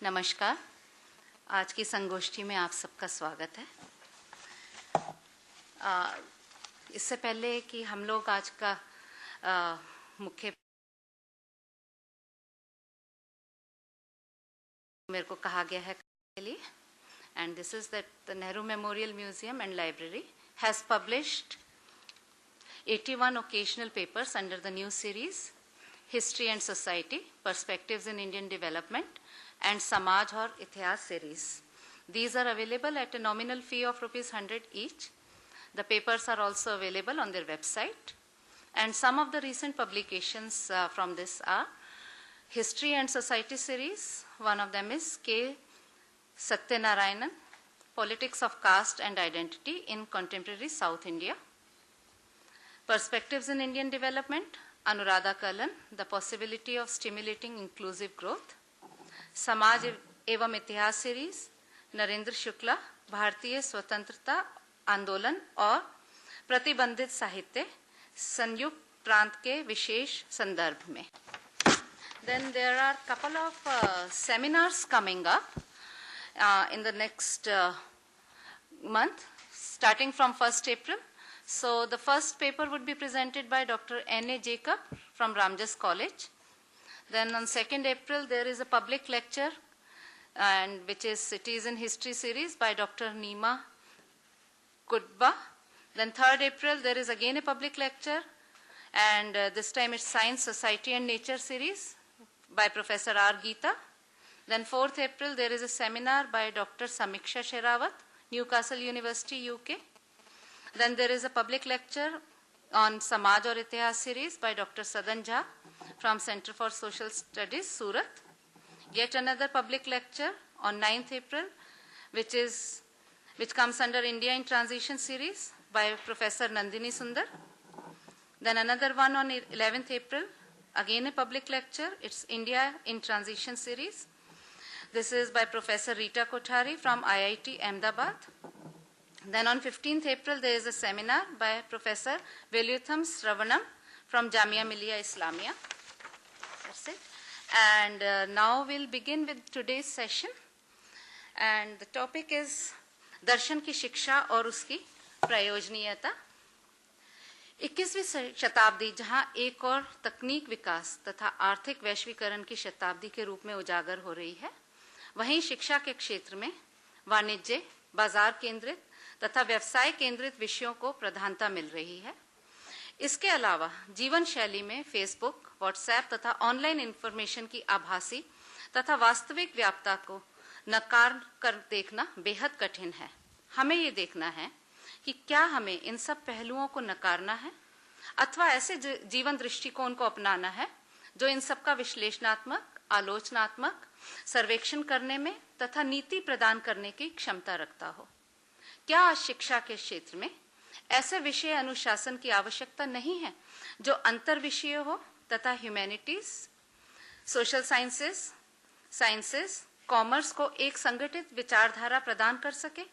नमस्कार। आज की संगोष्ठी में आप सबका स्वागत है। इससे पहले कि हम लोग आज का मुख्य मेरे को कहा गया है के लिए, and this is that the Nehru Memorial Museum and Library has published 81 occasional papers under the new series History and Society, Perspectives in Indian Development and Samaj or Itihas series. These are available at a nominal fee of ₹100 each. The papers are also available on their website. And some of the recent publications from this are History and Society series. One of them is K. Satyanarayanan, Politics of Caste and Identity in Contemporary South India. Perspectives in Indian Development, Anuradha Kallan, The Possibility of Stimulating Inclusive Growth. समाज एवं इतिहास series, Narendra Shukla, भारतीय स्वतंत्रता आंदोलन और प्रतिबंधित साहित्य, संयुक्त प्रांत के विशेष संदर्भ में. Then there are couple of seminars coming up in the next month, starting from 1st April. So the first paper would be presented by Dr. N.A. Jacob from Ramjas College. Then on 2nd April, there is a public lecture, and which is Cities in History series by Dr. Neema Kudba. Then 3rd April, there is again a public lecture, and this time it's Science, Society and Nature series by Professor R. Geeta. Then 4th April, there is a seminar by Dr. Samiksha Sherawat, Newcastle University, UK. Then there is a public lecture on Samaj और इतिहास series by Dr. Sadan Jha from Center for Social Studies, Surat. Yet another public lecture on 9th April, which comes under India in Transition series by Professor Nandini Sundar. Then another one on 11th April, again a public lecture. It's India in Transition series. This is by Professor Rita Kothari from IIT Ahmedabad. Then on 15th April, there is a seminar by Professor Velutham Sravanam from Jamia Millia Islamia. That's it. And now we'll begin with today's session. And the topic is दर्शन की शिक्षा और उसकी प्रयोजनीयता. 21वीं शताब्दी जहां एक और तकनीक विकास तथा आर्थिक वैश्वीकरण की शताब्दी के रूप में उजागर हो रही है, वहीं शिक्षा के क्षेत्र में वाणिज्य, बाजार केंद्रित तथा व्यवसाय केंद्रित विषयों को प्रधानता मिल रही है. इसके अलावा जीवन शैली में फेसबुक, व्हाट्सएप तथा ऑनलाइन इंफॉर्मेशन की आभासी तथा वास्तविक व्याप्तता को नकार कर देखना बेहद कठिन है. हमें ये देखना है कि क्या हमें इन सब पहलुओं को नकारना है अथवा ऐसे जीवन दृष्टिकोण को अपनाना है जो इन सब का विश्लेषणात्मक, आलोचनात्मक सर्वेक्षण करने में तथा नीति प्रदान करने की क्षमता रखता हो. क्या आज शिक्षा के क्षेत्र में ऐसे विषय अनुशासन की आवश्यकता नहीं है जो अंतर विषय हो तथा ह्यूमैनिटीज, सोशल साइंसेस, कॉमर्स को एक संगठित विचारधारा प्रदान कर सके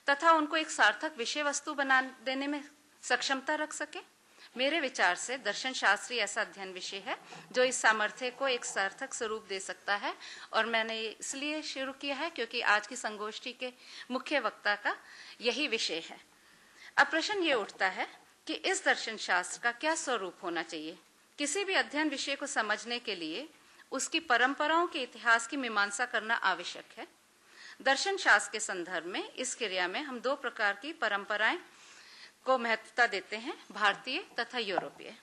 तथा उनको एक सार्थक विषय वस्तु बना देने में सक्षमता रख सके? मेरे विचार से दर्शन शास्त्री ऐसा अध्ययन विषय है जो इस सामर्थ्य को एक सार्थक स्वरूप दे सकता है, और मैंने इसलिए शुरू किया है क्योंकि आज की संगोष्ठी के मुख्य वक्ता का यही विषय है. अब प्रश्न ये उठता है कि इस दर्शन शास्त्र का क्या स्वरूप होना चाहिए. किसी भी अध्ययन विषय को समझने के लिए उसकी परंपराओं के इतिहास की मीमांसा करना आवश्यक है. दर्शन शास्त्र के संदर्भ में इस क्रिया में हम दो प्रकार की परंपराएं को महत्वता देते हैं, भारतीय तथा यूरोपीय.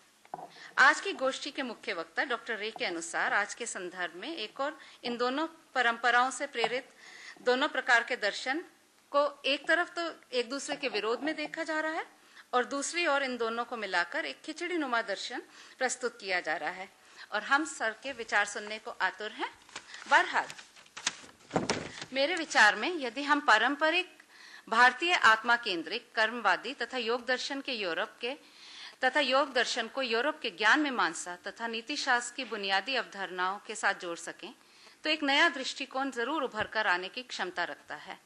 आज की गोष्ठी के मुख्य वक्ता डॉक्टर रे के अनुसार आज के संदर्भ में एक और इन दोनों परंपराओं से प्रेरित दोनों प्रकार के दर्शन को एक तरफ तो एक दूसरे के विरोध में देखा जा रहा है और दूसरी ओर इन दोनों को मिलाकर एक खिचड़ी नुमा दर्शन प्रस्तुत किया जा रहा है, और हम सर के विचार सुनने को आतुर हैं. बहरहाल मेरे विचार में यदि हम पारंपरिक भारतीय आत्मा केंद्रित कर्मवादी तथा योग दर्शन को यूरोप के ज्ञान मीमांसा तथा नीति शास्त्र की बुनियादी अवधारणाओं के साथ जोड़ सकें तो एक नया दृष्टिकोण जरूर उभर कर आने की क्षमता रखता है.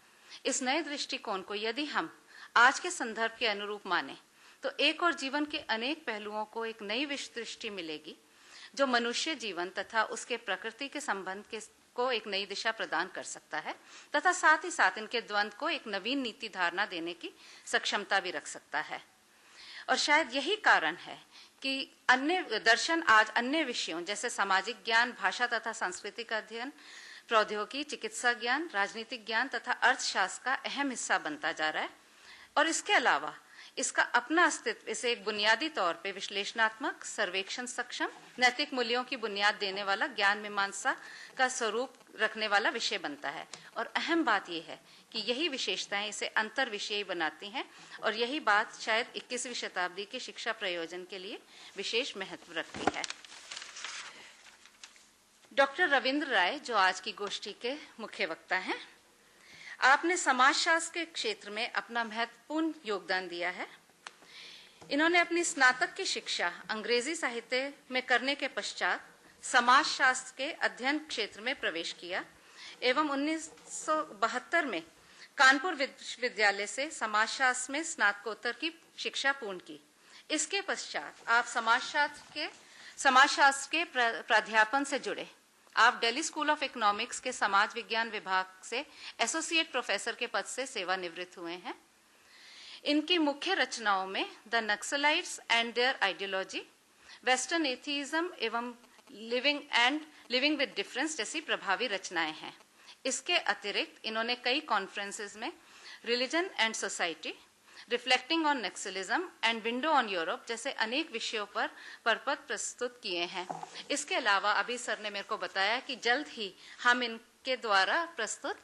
इस नए दृष्टिकोण को यदि हम आज के संदर्भ के अनुरूप माने तो एक और जीवन के अनेक पहलुओं को एक नई विश्व दृष्टि मिलेगी जो मनुष्य जीवन तथा उसके प्रकृति के संबंध के को एक नई दिशा प्रदान कर सकता है तथा साथ ही साथ इनके द्वंद्व को एक नवीन नीति धारणा देने की सक्षमता भी रख सकता है। और शायद यही कारण है कि अन्य दर्शन आज अन्य विषयों जैसे सामाजिक ज्ञान, भाषा तथा संस्कृति का अध्ययन, प्रौद्योगिकी, चिकित्सा ज्ञान, राजनीतिक ज्ञान तथा अर्थशास्त्र का अहम हिस्सा बनता जा रहा है। और इसके अलावा इसका अपना अस्तित्व इसे एक बुनियादी तौर पे विश्लेषणात्मक, सर्वेक्षण सक्षम, नैतिक मूल्यों की बुनियाद देने वाला, ज्ञान मीमांसा का स्वरूप रखने वाला विषय बनता है। और अहम बात यह है कि यही विशेषताएं इसे अंतर विषयी बनाती हैं और यही बात शायद 21वीं शताब्दी के शिक्षा प्रयोजन के लिए विशेष महत्व रखती है। डॉक्टर रविंद्र राय, जो आज की गोष्ठी के मुख्य वक्ता हैं, आपने समाजशास्त्र के क्षेत्र में अपना महत्वपूर्ण योगदान दिया है। इन्होंने अपनी स्नातक की शिक्षा अंग्रेजी साहित्य में करने के पश्चात समाजशास्त्र के अध्ययन क्षेत्र में प्रवेश किया एवं 1972 में कानपुर विश्वविद्यालय से समाजशास्त्र में स्नातकोत्तर की शिक्षा पूर्ण की। इसके पश्चात आप समाजशास्त्र के प्राध्यापन से जुड़े। आप दिल्ली स्कूल ऑफ इकोनॉमिक्स के समाज विज्ञान विभाग से एसोसिएट प्रोफेसर के पद से सेवानिवृत्त हुए हैं। इनकी मुख्य रचनाओं में the Naxalites and there ideology, western एथीइज्म एवं लिविंग विद डिफरेंस जैसी प्रभावी रचनाएं हैं। इसके अतिरिक्त इन्होंने कई कॉन्फ्रेंसेस में religion and society, reflecting on Naxalism and window on Europe जैसे अनेक विषयों पर परपथ प्रस्तुत किए हैं। इसके अलावा अभी सर ने मेरे को बताया कि जल्द ही हम इनके द्वारा प्रस्तुत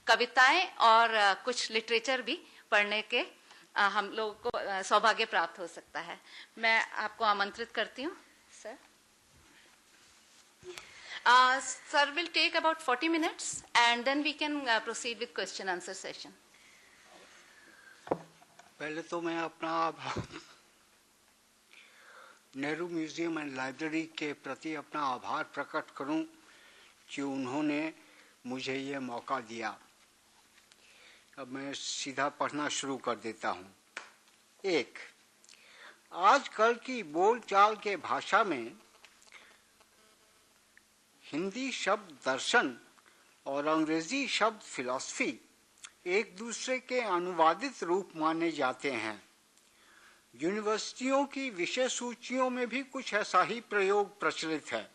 कविताएं और कुछ लिटरेचर भी पढ़ने के हम लोगों को सौभाग्य प्राप्त हो सकता है। मैं आपको आमंत्रित करती हूँ sir. Sir will take about 40 minutes and then we can proceed with question answer session. पहले तो मैं अपना नेहरू म्यूजियम एंड लाइब्रेरी के प्रति अपना आभार प्रकट करूं कि उन्होंने मुझे ये मौका दिया। अब मैं सीधा पढ़ना शुरू कर देता हूं। 1. आजकल की बोलचाल के भाषा में हिंदी शब्द दर्शन और अंग्रेजी शब्द फिलॉसफी एक दूसरे के अनुवादित रूप माने जाते हैं। यूनिवर्सिटियों की विषय सूचियों में भी कुछ ऐसा ही प्रयोग प्रचलित है।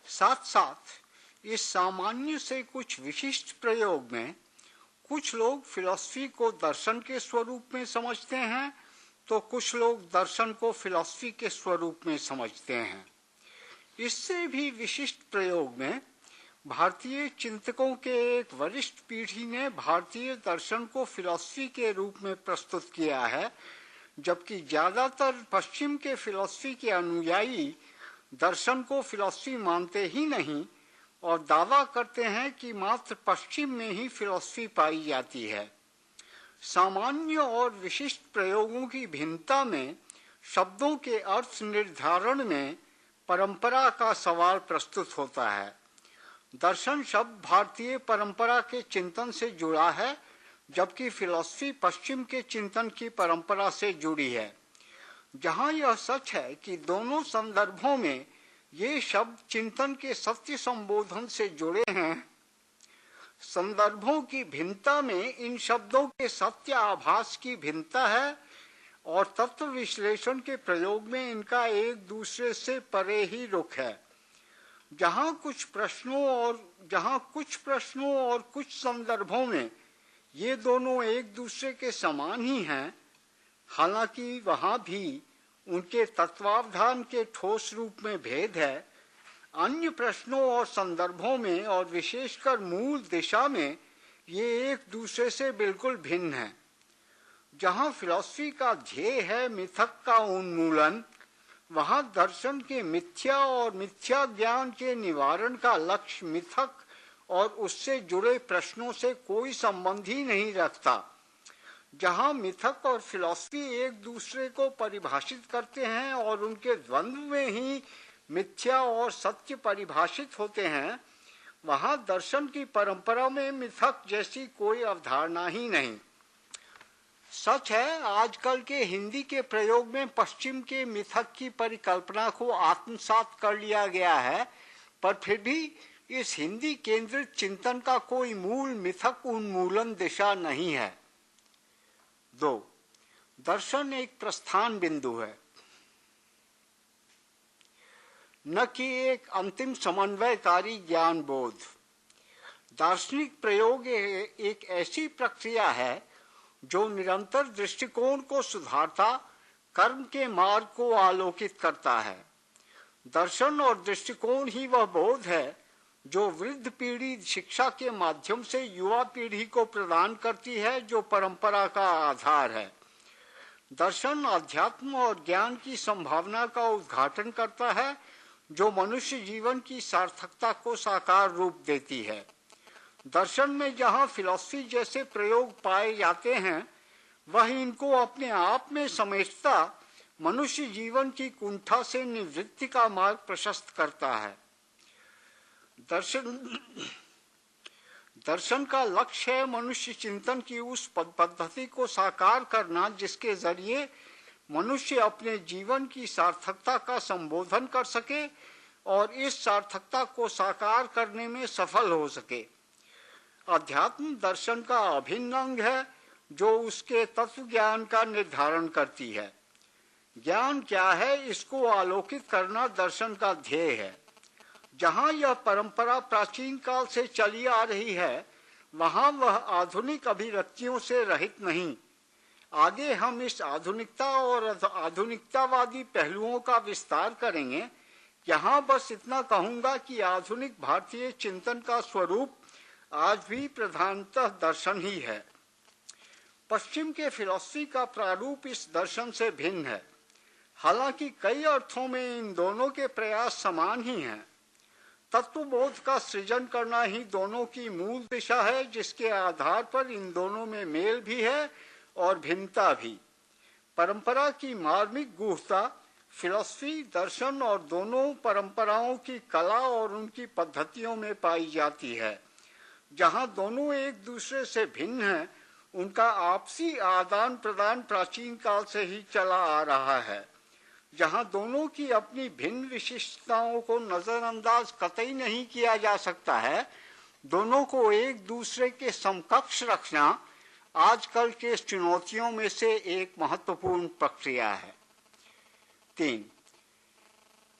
साथ साथ इस सामान्य से कुछ विशिष्ट प्रयोग में कुछ लोग फिलॉसफी को दर्शन के स्वरूप में समझते हैं तो कुछ लोग दर्शन को फिलॉसफी के स्वरूप में समझते हैं। इससे भी विशिष्ट प्रयोग में भारतीय चिंतकों के एक वरिष्ठ पीढ़ी ने भारतीय दर्शन को फिलॉसफी के रूप में प्रस्तुत किया है, जबकि ज्यादातर पश्चिम के फिलॉसफी के अनुयायी दर्शन को फिलॉसफी मानते ही नहीं और दावा करते हैं कि मात्र पश्चिम में ही फिलॉसफी पाई जाती है। सामान्य और विशिष्ट प्रयोगों की भिन्नता में शब्दों के अर्थ निर्धारण में परंपरा का सवाल प्रस्तुत होता है। दर्शन शब्द भारतीय परंपरा के चिंतन से जुड़ा है, जबकि फिलॉसफी पश्चिम के चिंतन की परंपरा से जुड़ी है। जहां यह सच है कि दोनों संदर्भों में ये शब्द चिंतन के सत्य संबोधन से जुड़े हैं, संदर्भों की भिन्नता में इन शब्दों के सत्य आभास की भिन्नता है और तत्व विश्लेषण के प्रयोग में इनका एक दूसरे से परे ही रुख है। जहां कुछ प्रश्नों और कुछ संदर्भों में ये दोनों एक दूसरे के समान ही हैं, हालांकि वहां भी उनके तत्वावधान के ठोस रूप में भेद है। अन्य प्रश्नों और संदर्भों में और विशेषकर मूल दिशा में ये एक दूसरे से बिल्कुल भिन्न हैं। जहां फिलॉसफी का ध्येय है मिथक का उन्मूलन, वहां दर्शन के मिथ्या और मिथ्या ज्ञान के निवारण का लक्ष्य मिथक और उससे जुड़े प्रश्नों से कोई संबंध ही नहीं रखता। जहां मिथक और फिलॉसफी एक दूसरे को परिभाषित करते हैं और उनके द्वंद्व में ही मिथ्या और सत्य परिभाषित होते हैं, वहां दर्शन की परंपरा में मिथक जैसी कोई अवधारणा ही नहीं। सच है, आजकल के हिंदी के प्रयोग में पश्चिम के मिथक की परिकल्पना को आत्मसात कर लिया गया है, पर फिर भी इस हिंदी केंद्रित चिंतन का कोई मूल मिथक उन्मूलन दिशा नहीं है। 2. दर्शन एक प्रस्थान बिंदु है, न कि एक अंतिम समन्वयकारी ज्ञान बोध। दार्शनिक प्रयोग एक ऐसी प्रक्रिया है जो निरंतर दृष्टिकोण को सुधारता, कर्म के मार्ग को आलोकित करता है। दर्शन और दृष्टिकोण ही वह बोध है जो वृद्ध पीढ़ी शिक्षा के माध्यम से युवा पीढ़ी को प्रदान करती है, जो परंपरा का आधार है। दर्शन अध्यात्म और ज्ञान की संभावना का उद्घाटन करता है, जो मनुष्य जीवन की सार्थकता को साकार रूप देती है। दर्शन में जहाँ फिलॉसफी जैसे प्रयोग पाए जाते हैं, वह इनको अपने आप में समेटता मनुष्य जीवन की कुंठा से निवृत्ति का मार्ग प्रशस्त करता है। दर्शन का लक्ष्य है मनुष्य चिंतन की उस पद्धति को साकार करना जिसके जरिए मनुष्य अपने जीवन की सार्थकता का संबोधन कर सके और इस सार्थकता को साकार करने में सफल हो सके। अध्यात्म दर्शन का अभिन्न अंग है जो उसके तत्व ज्ञान का निर्धारण करती है। ज्ञान क्या है, इसको आलोकित करना दर्शन का ध्येय है। जहाँ यह परंपरा प्राचीन काल से चली आ रही है, वहाँ वह आधुनिक अभिव्यक्तियों से रहित नहीं। आगे हम इस आधुनिकता और आधुनिकतावादी पहलुओं का विस्तार करेंगे। यहाँ बस इतना कहूँगा कि आधुनिक भारतीय चिंतन का स्वरूप आज भी प्रधानतः दर्शन ही है। पश्चिम के फिलॉसफी का प्रारूप इस दर्शन से भिन्न है। हालांकि कई अर्थों में इन दोनों के प्रयास समान ही हैं। तत्वबोध का सृजन करना ही दोनों की मूल दिशा है, जिसके आधार पर इन दोनों में मेल भी है और भिन्नता भी। परंपरा की मार्मिक गूढ़ता फिलॉसफी, दर्शन और दोनों परंपराओं की कला और उनकी पद्धतियों में पाई जाती है। जहाँ दोनों एक दूसरे से भिन्न हैं, उनका आपसी आदान प्रदान प्राचीन काल से ही चला आ रहा है। जहाँ दोनों की अपनी भिन्न विशिष्टताओं को नजरअंदाज कतई नहीं किया जा सकता है, दोनों को एक दूसरे के समकक्ष रखना आजकल के चुनौतियों में से एक महत्वपूर्ण प्रक्रिया है। 3.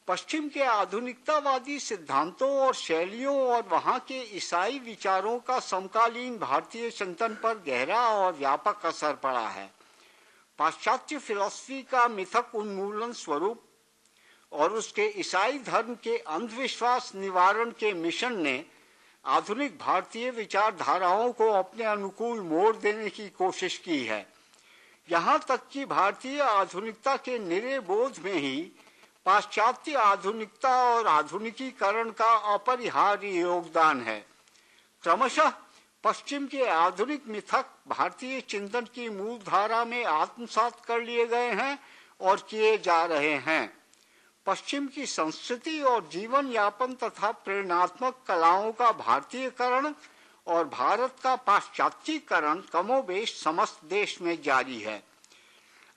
पश्चिम के आधुनिकतावादी सिद्धांतों और शैलियों और वहां के ईसाई विचारों का समकालीन भारतीय चिंतन पर गहरा और व्यापक असर पड़ा है। पाश्चात्य फिलॉसफी का मिथक उन्मूलन स्वरूप और उसके ईसाई धर्म के अंधविश्वास निवारण के मिशन ने आधुनिक भारतीय विचारधाराओं को अपने अनुकूल मोड़ देने की कोशिश की है। यहाँ तक कि भारतीय आधुनिकता के निरे बोध में ही पाश्चात्य आधुनिकता और आधुनिकीकरण का अपरिहार्य योगदान है। क्रमशः पश्चिम के आधुनिक मिथक भारतीय चिंतन की मूल धारा में आत्मसात कर लिए गए हैं और किए जा रहे हैं। पश्चिम की संस्कृति और जीवन यापन तथा प्रेरणात्मक कलाओं का भारतीयकरण और भारत का पाश्चात्यीकरण कमोबेश समस्त देश में जारी है।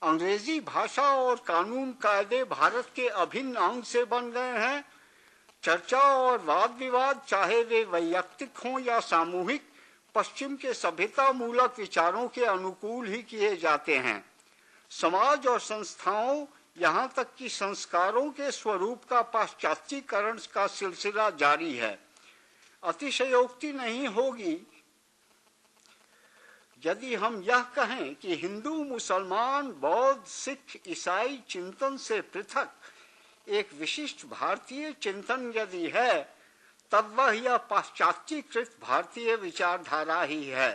अंग्रेजी भाषा और कानून कायदे भारत के अभिन्न अंग से बन गए हैं। चर्चा और वाद विवाद, चाहे वे वैयक्तिक हों या सामूहिक, पश्चिम के सभ्यता मूलक विचारों के अनुकूल ही किए जाते हैं। समाज और संस्थाओं, यहाँ तक कि संस्कारों के स्वरूप का पाश्चात्यीकरण का सिलसिला जारी है। अतिशयोक्ति नहीं होगी यदि हम यह कहें कि हिंदू, मुसलमान, बौद्ध, सिख, ईसाई चिंतन से पृथक एक विशिष्ट भारतीय चिंतन यदि है, तब वह यह पाश्चात्यीकृत भारतीय विचारधारा ही है।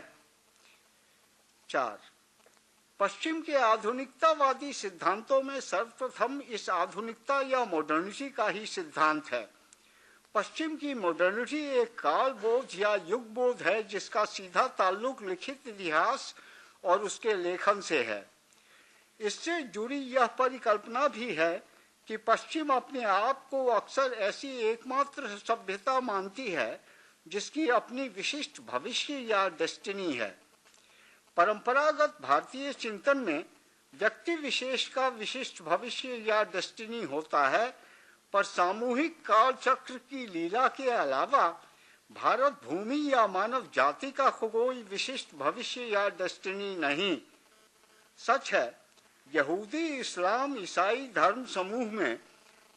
4. पश्चिम के आधुनिकतावादी सिद्धांतों में सर्वप्रथम इस आधुनिकता या मॉडर्निटी का ही सिद्धांत है। पश्चिम की मॉडर्निटी एक काल बोध या युग बोध है जिसका सीधा ताल्लुक लिखित इतिहास और उसके लेखन से है। इससे जुड़ी यह परिकल्पना भी है कि पश्चिम अपने आप को अक्सर ऐसी एकमात्र सभ्यता मानती है जिसकी अपनी विशिष्ट भविष्य या डेस्टिनी है। परंपरागत भारतीय चिंतन में व्यक्ति विशेष का विशिष्ट भविष्य या डेस्टिनी होता है, पर सामूहिक काल चक्र की लीला के अलावा भारत भूमि या मानव जाति का कोई विशिष्ट भविष्य या डेस्टिनी नहीं। सच है, यहूदी, इस्लाम, ईसाई धर्म समूह में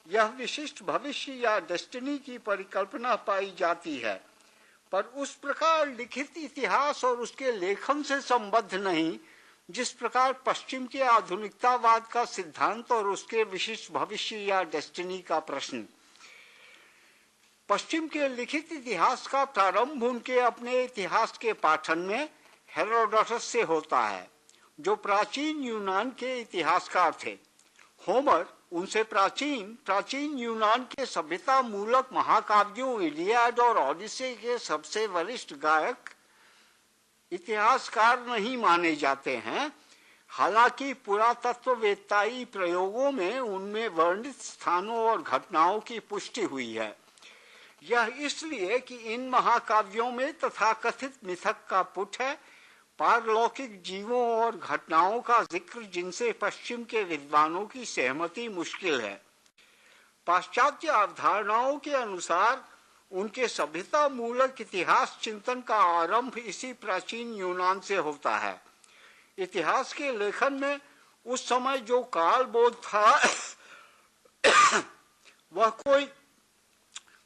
यह विशिष्ट भविष्य या डेस्टिनी की परिकल्पना पाई जाती है, पर उस प्रकार लिखित इतिहास और उसके लेखन से संबद्ध नहीं जिस प्रकार पश्चिम के आधुनिकतावाद का सिद्धांत और उसके विशिष्ट भविष्य या डेस्टिनी का प्रश्न। पश्चिम के लिखित इतिहास का प्रारंभ उनके अपने इतिहास के पाठन में हेरोडोटस से होता है, जो प्राचीन यूनान के इतिहासकार थे। होमर उनसे प्राचीन यूनान के सभ्यता मूलक महाकाव्यों इलियाड और ओडिसी के सबसे वरिष्ठ गायक इतिहासकार नहीं माने जाते हैं। हालांकि पुरातत्ववेत्ताई प्रयोगों में उनमें वर्णित स्थानों और घटनाओं की पुष्टि हुई है। यह इसलिए कि इन महाकाव्यों में तथाकथित मिथक का पुट है, पारलौकिक जीवों और घटनाओं का जिक्र जिनसे पश्चिम के विद्वानों की सहमति मुश्किल है। पाश्चात्य अवधारणाओं के अनुसार उनके सभ्यता मूलक इतिहास चिंतन का आरंभ इसी प्राचीन यूनान से होता है। इतिहास के लेखन में उस समय जो कालबोध था वह कोई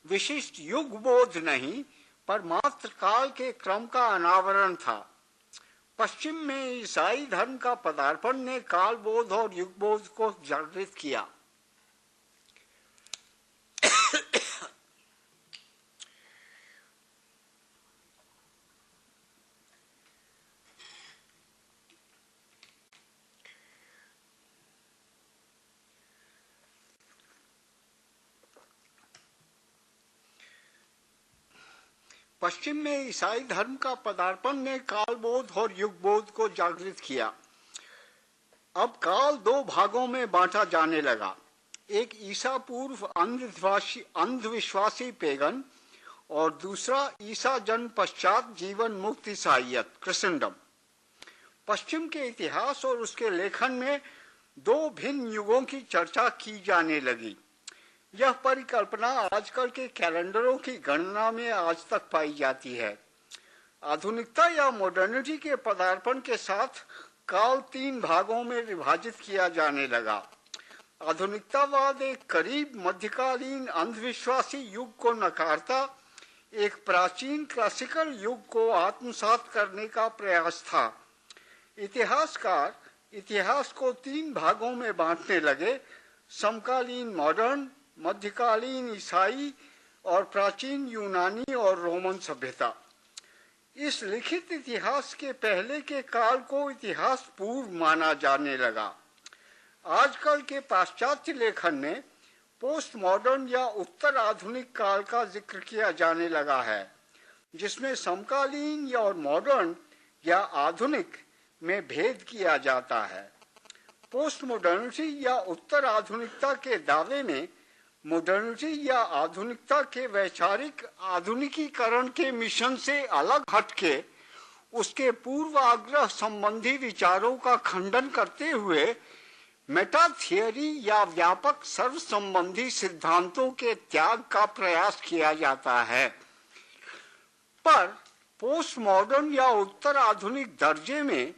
विशिष्ट युग बोध नहीं, पर मात्र काल के क्रम का अनावरण था। पश्चिम में ईसाई धर्म का पदार्पण ने कालबोध और युगबोध को जागृत किया। पश्चिम में ईसाई धर्म का पदार्पण ने कालबोध और युगबोध को जागृत किया। अब काल दो भागों में बांटा जाने लगा, एक ईसा पूर्व अंधविश्वासी पेगन और दूसरा ईसा जन्म पश्चात जीवन मुक्त ईसाईयत क्रिसनडम। पश्चिम के इतिहास और उसके लेखन में दो भिन्न युगों की चर्चा की जाने लगी। यह परिकल्पना आजकल के कैलेंडरों की गणना में आज तक पाई जाती है। आधुनिकता या मॉडर्निटी के पदार्पण के साथ काल तीन भागों में विभाजित किया जाने लगा। आधुनिकतावाद एक करीब मध्यकालीन अंधविश्वासी युग को नकारता एक प्राचीन क्लासिकल युग को आत्मसात करने का प्रयास था। इतिहासकार इतिहास को तीन भागों में बांटने लगे, समकालीन मॉडर्न, मध्यकालीन ईसाई और प्राचीन यूनानी और रोमन सभ्यता। इस लिखित इतिहास के पहले के काल को इतिहास पूर्व माना जाने लगा। आजकल के पाश्चात्य लेखन में पोस्ट मॉडर्न या उत्तर आधुनिक काल का जिक्र किया जाने लगा है, जिसमें समकालीन या और मॉडर्न या आधुनिक में भेद किया जाता है। पोस्ट मॉडर्निटी या उत्तर आधुनिकता के दावे में मॉडर्निटी या आधुनिकता के वैचारिक आधुनिकीकरण के मिशन से अलग हटके उसके पूर्वाग्रह संबंधी विचारों का खंडन करते हुए मेटा थियरी या व्यापक सर्व संबंधी सिद्धांतों के त्याग का प्रयास किया जाता है। पर पोस्ट मॉडर्न या उत्तर आधुनिक दर्जे में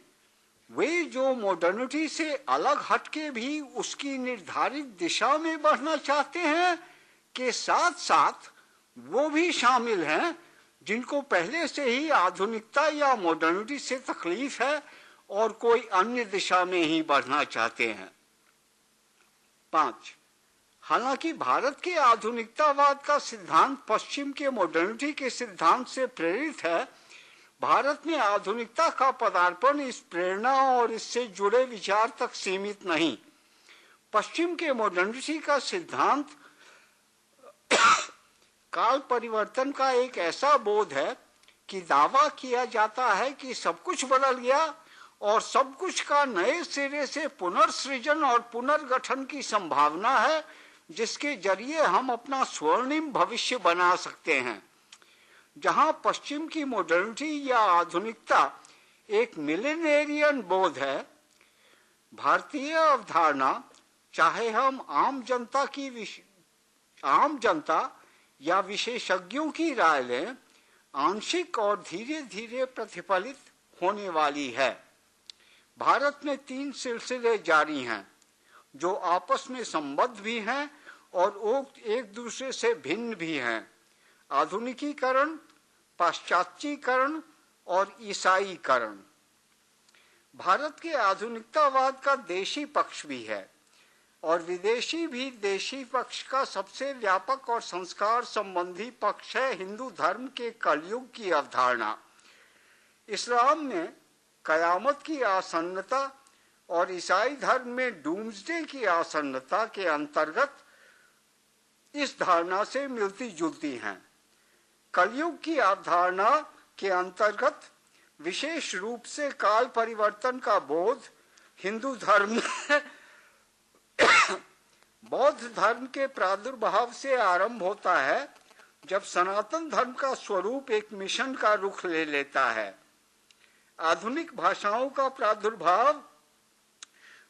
वे जो मॉडर्निटी से अलग हटके भी उसकी निर्धारित दिशा में बढ़ना चाहते हैं के साथ साथ वो भी शामिल हैं जिनको पहले से ही आधुनिकता या मॉडर्निटी से तकलीफ है और कोई अन्य दिशा में ही बढ़ना चाहते हैं। 5. हालांकि भारत के आधुनिकतावाद का सिद्धांत पश्चिम के मॉडर्निटी के सिद्धांत से प्रेरित है, भारत में आधुनिकता का पदार्पण इस प्रेरणा और इससे जुड़े विचार तक सीमित नहीं। पश्चिम के मॉडर्निटी का सिद्धांत काल परिवर्तन का एक ऐसा बोध है कि दावा किया जाता है कि सब कुछ बदल गया और सब कुछ का नए सिरे से पुनर्सृजन और पुनर्गठन की संभावना है, जिसके जरिए हम अपना स्वर्णिम भविष्य बना सकते हैं। जहां पश्चिम की मॉडर्निटी या आधुनिकता एक मिलेनियरियन बोध है, भारतीय अवधारणा चाहे हम आम जनता की आम जनता या विशेषज्ञों की राय लें, आंशिक और धीरे धीरे प्रतिफलित होने वाली है। भारत में 3 सिलसिले जारी हैं जो आपस में संबद्ध भी हैं और एक दूसरे से भिन्न भी हैं। आधुनिकीकरण, पाश्चात्यीकरण और ईसाईकरण। भारत के आधुनिकतावाद का देशी पक्ष भी है और विदेशी भी। देशी पक्ष का सबसे व्यापक और संस्कार संबंधी पक्ष है हिंदू धर्म के कलयुग की अवधारणा। इस्लाम में कयामत की आसन्नता और ईसाई धर्म में डूम्सडे की आसन्नता के अंतर्गत इस धारणा से मिलती जुलती हैं। कलयुग की अवधारणा के अंतर्गत विशेष रूप से काल परिवर्तन का बोध हिंदू धर्म बौद्ध धर्म के प्रादुर्भाव से आरंभ होता है, जब सनातन धर्म का स्वरूप एक मिशन का रुख ले लेता है। आधुनिक भाषाओं का प्रादुर्भाव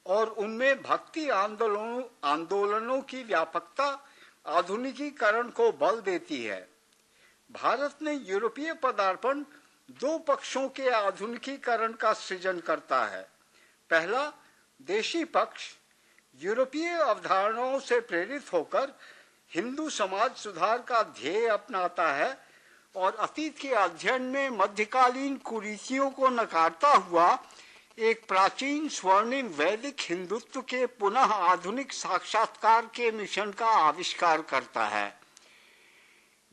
और उनमें भक्ति आंदोलनों की व्यापकता आधुनिकीकरण को बल देती है। भारत में यूरोपीय पदार्पण 2 पक्षों के आधुनिकीकरण का सृजन करता है। पहला, देशी पक्ष यूरोपीय अवधारणाओं से प्रेरित होकर हिंदू समाज सुधार का ध्येय अपनाता है और अतीत के अध्ययन में मध्यकालीन कुरीतियों को नकारता हुआ एक प्राचीन स्वर्णिम वैदिक हिंदुत्व के पुनः आधुनिक साक्षात्कार के मिशन का आविष्कार करता है।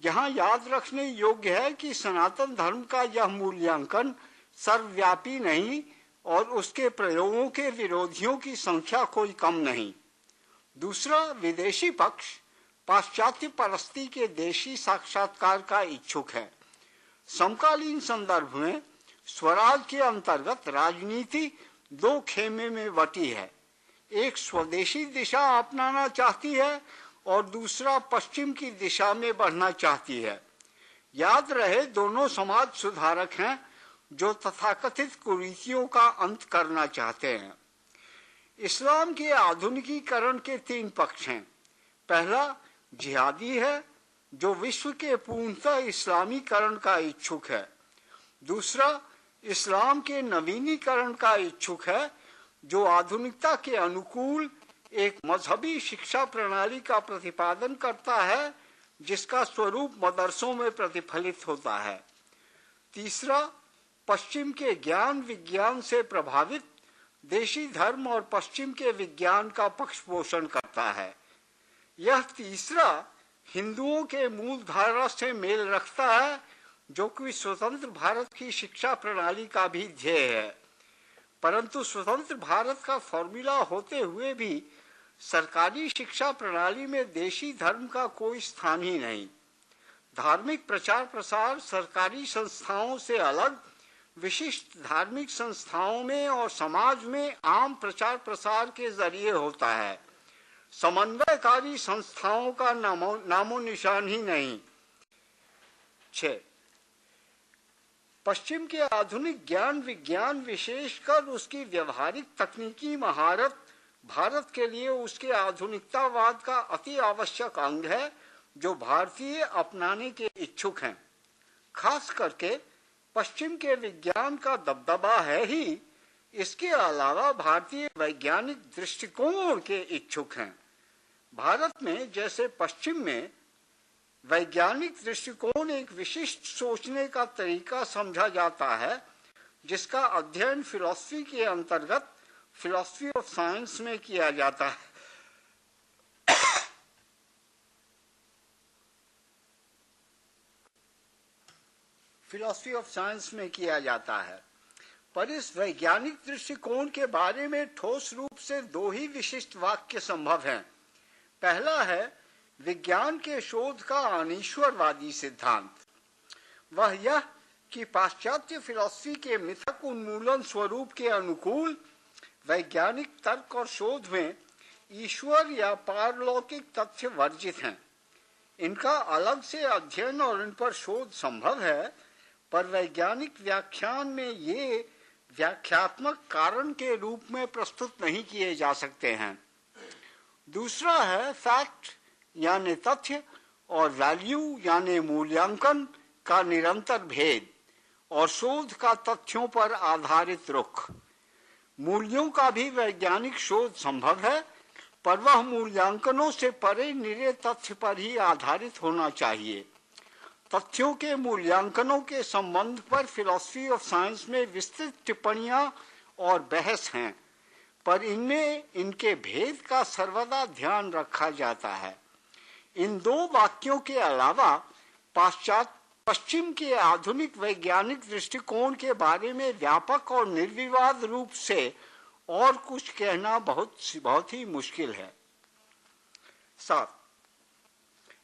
यहाँ याद रखने योग्य है कि सनातन धर्म का यह मूल्यांकन सर्वव्यापी नहीं और उसके प्रयोगों के विरोधियों की संख्या कोई कम नहीं। दूसरा, विदेशी पक्ष पाश्चात्य परस्ती के देशी साक्षात्कार का इच्छुक है। समकालीन संदर्भ में स्वराज के अंतर्गत राजनीति 2 खेमे में बटी है। एक स्वदेशी दिशा अपनाना चाहती है और दूसरा पश्चिम की दिशा में बढ़ना चाहती है। याद रहे, दोनों समाज सुधारक हैं जो तथाकथित कुरीतियों का अंत करना चाहते हैं। इस्लाम के आधुनिकीकरण के 3 पक्ष हैं। पहला, जिहादी है जो विश्व के पूर्णतः इस्लामीकरण का इच्छुक है। दूसरा, इस्लाम के नवीनीकरण का इच्छुक है जो आधुनिकता के अनुकूल एक मजहबी शिक्षा प्रणाली का प्रतिपादन करता है जिसका स्वरूप मदरसों में प्रतिफलित होता है। तीसरा, पश्चिम के ज्ञान विज्ञान से प्रभावित देशी धर्म और पश्चिम के विज्ञान का पक्ष पोषण करता है। यह तीसरा हिंदुओं के मूल धारा से मेल रखता है जो कि स्वतंत्र भारत की शिक्षा प्रणाली का भी ध्येय है। परंतु स्वतंत्र भारत का फॉर्मूला होते हुए भी सरकारी शिक्षा प्रणाली में देशी धर्म का कोई स्थान ही नहीं। धार्मिक प्रचार प्रसार सरकारी संस्थाओं से अलग विशिष्ट धार्मिक संस्थाओं में और समाज में आम प्रचार प्रसार के जरिए होता है। समन्वयकारी संस्थाओं का नामो निशान ही नहीं। 6, पश्चिम के आधुनिक ज्ञान विज्ञान विशेषकर उसकी व्यवहारिक तकनीकी महारत भारत के लिए उसके आधुनिकतावाद का अति आवश्यक अंग है जो भारतीय अपनाने के इच्छुक हैं। खास करके पश्चिम के विज्ञान का दबदबा है ही, इसके अलावा भारतीय वैज्ञानिक दृष्टिकोण के इच्छुक हैं। भारत में जैसे पश्चिम में वैज्ञानिक दृष्टिकोण एक विशिष्ट सोचने का तरीका समझा जाता है जिसका अध्ययन फिलॉसफी के अंतर्गत फिलॉसफी ऑफ साइंस में किया जाता है। फिलॉसफी ऑफ साइंस में किया जाता है। पर इस वैज्ञानिक दृष्टिकोण के बारे में ठोस रूप से 2 ही विशिष्ट वाक्य संभव हैं। पहला है विज्ञान के शोध का अनीश्वरवादी सिद्धांत। वह यह कि पाश्चात्य फिलॉसफी के मिथक उन्मूलन स्वरूप के अनुकूल वैज्ञानिक तर्क और शोध में ईश्वर या पारलौकिक तथ्य वर्जित हैं। इनका अलग से अध्ययन और इन पर शोध संभव है, पर वैज्ञानिक व्याख्यान में ये व्याख्यात्मक कारण के रूप में प्रस्तुत नहीं किए जा सकते हैं। दूसरा है फैक्ट यानी तथ्य और वैल्यू यानी मूल्यांकन का निरंतर भेद और शोध का तथ्यों पर आधारित रुख। मूल्यों का भी वैज्ञानिक शोध संभव है, पर वह मूल्यांकनों से परे निरे तथ्य पर ही आधारित होना चाहिए। तथ्यों के मूल्यांकनों के संबंध पर फिलॉसफी ऑफ साइंस में विस्तृत टिप्पणियां और बहस हैं, पर इनमें इनके भेद का सर्वदा ध्यान रखा जाता है। इन दो वाक्यों के अलावा पश्चिम के आधुनिक वैज्ञानिक दृष्टिकोण के बारे में व्यापक और निर्विवाद रूप से और कुछ कहना बहुत ही मुश्किल है। 7.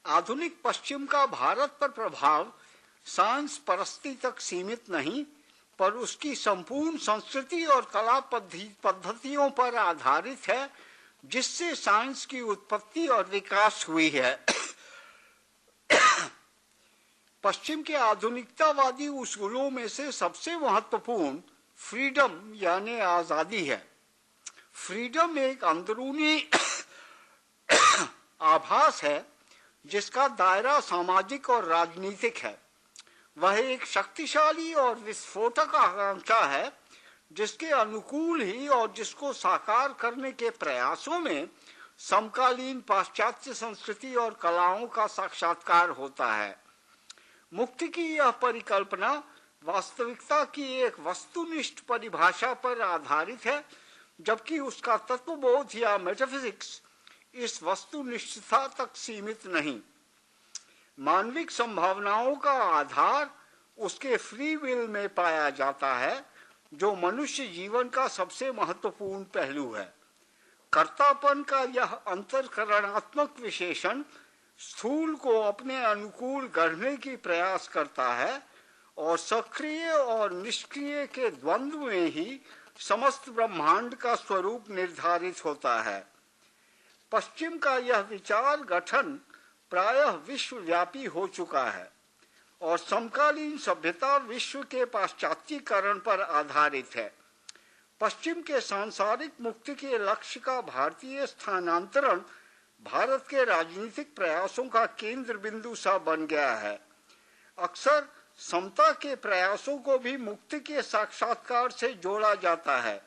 आधुनिक पश्चिम का भारत पर प्रभाव साइंस परस्ती तक सीमित नहीं, पर उसकी संपूर्ण संस्कृति और कला पद्धतियों पर आधारित है, जिससे साइंस की उत्पत्ति और विकास हुई है। पश्चिम के आधुनिकतावादी उसूलों में से सबसे महत्वपूर्ण फ्रीडम यानी आजादी है। फ्रीडम एक अंदरूनी आभास है जिसका दायरा सामाजिक और राजनीतिक है। वह एक शक्तिशाली और विस्फोटक आकांक्षा है जिसके अनुकूल ही और जिसको साकार करने के प्रयासों में समकालीन पाश्चात्य संस्कृति और कलाओं का साक्षात्कार होता है। मुक्ति की यह परिकल्पना वास्तविकता की एक वस्तुनिष्ठ परिभाषा पर आधारित है, जबकि उसका तत्वबोध या मेटाफिजिक्स इस वस्तुनिष्ठता तक सीमित नहीं। मानविक संभावनाओं का आधार उसके फ्री विल में पाया जाता है, जो मनुष्य जीवन का सबसे महत्वपूर्ण पहलू है। कर्तापन का यह अंतर्करणात्मक विशेषण स्थूल को अपने अनुकूल गढ़ने की प्रयास करता है और सक्रिय और निष्क्रिय के द्वंद्व में ही समस्त ब्रह्मांड का स्वरूप निर्धारित होता है। पश्चिम का यह विचार गठन प्रायः विश्वव्यापी हो चुका है और समकालीन सभ्यता विश्व के पाश्चात्यकरण पर आधारित है। पश्चिम के सांसारिक मुक्ति के लक्ष्य का भारतीय स्थानांतरण भारत के राजनीतिक प्रयासों का केंद्र बिंदु सा बन गया है। अक्सर समता के प्रयासों को भी मुक्ति के साक्षात्कार से जोड़ा जाता है,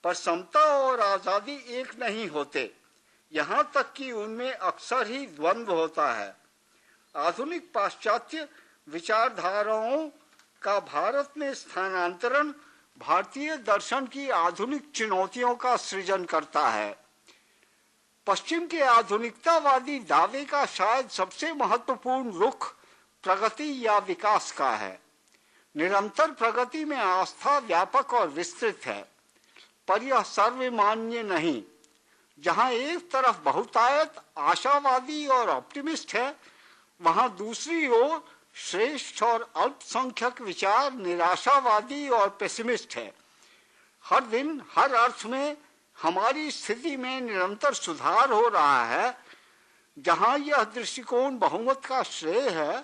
पर समता और आजादी एक नहीं होते, यहाँ तक कि उनमें अक्सर ही द्वंद्व होता है। आधुनिक पाश्चात्य विचारधाराओं का भारत में स्थानांतरण भारतीय दर्शन की आधुनिक चुनौतियों का सृजन करता है। पश्चिम के आधुनिकतावादी दावे का शायद सबसे महत्वपूर्ण रुख प्रगति या विकास का है। निरंतर प्रगति में आस्था व्यापक और विस्तृत है, पर यह सर्वमान्य नहीं। जहां एक तरफ बहुतायत आशावादी और ऑप्टिमिस्ट है, वहां दूसरी ओर श्रेष्ठ और अल्पसंख्यक विचार निराशावादी और पेसिमिस्ट है। हर दिन हर अर्थ में हमारी स्थिति में निरंतर सुधार हो रहा है। जहां यह दृष्टिकोण बहुमत का श्रेय है,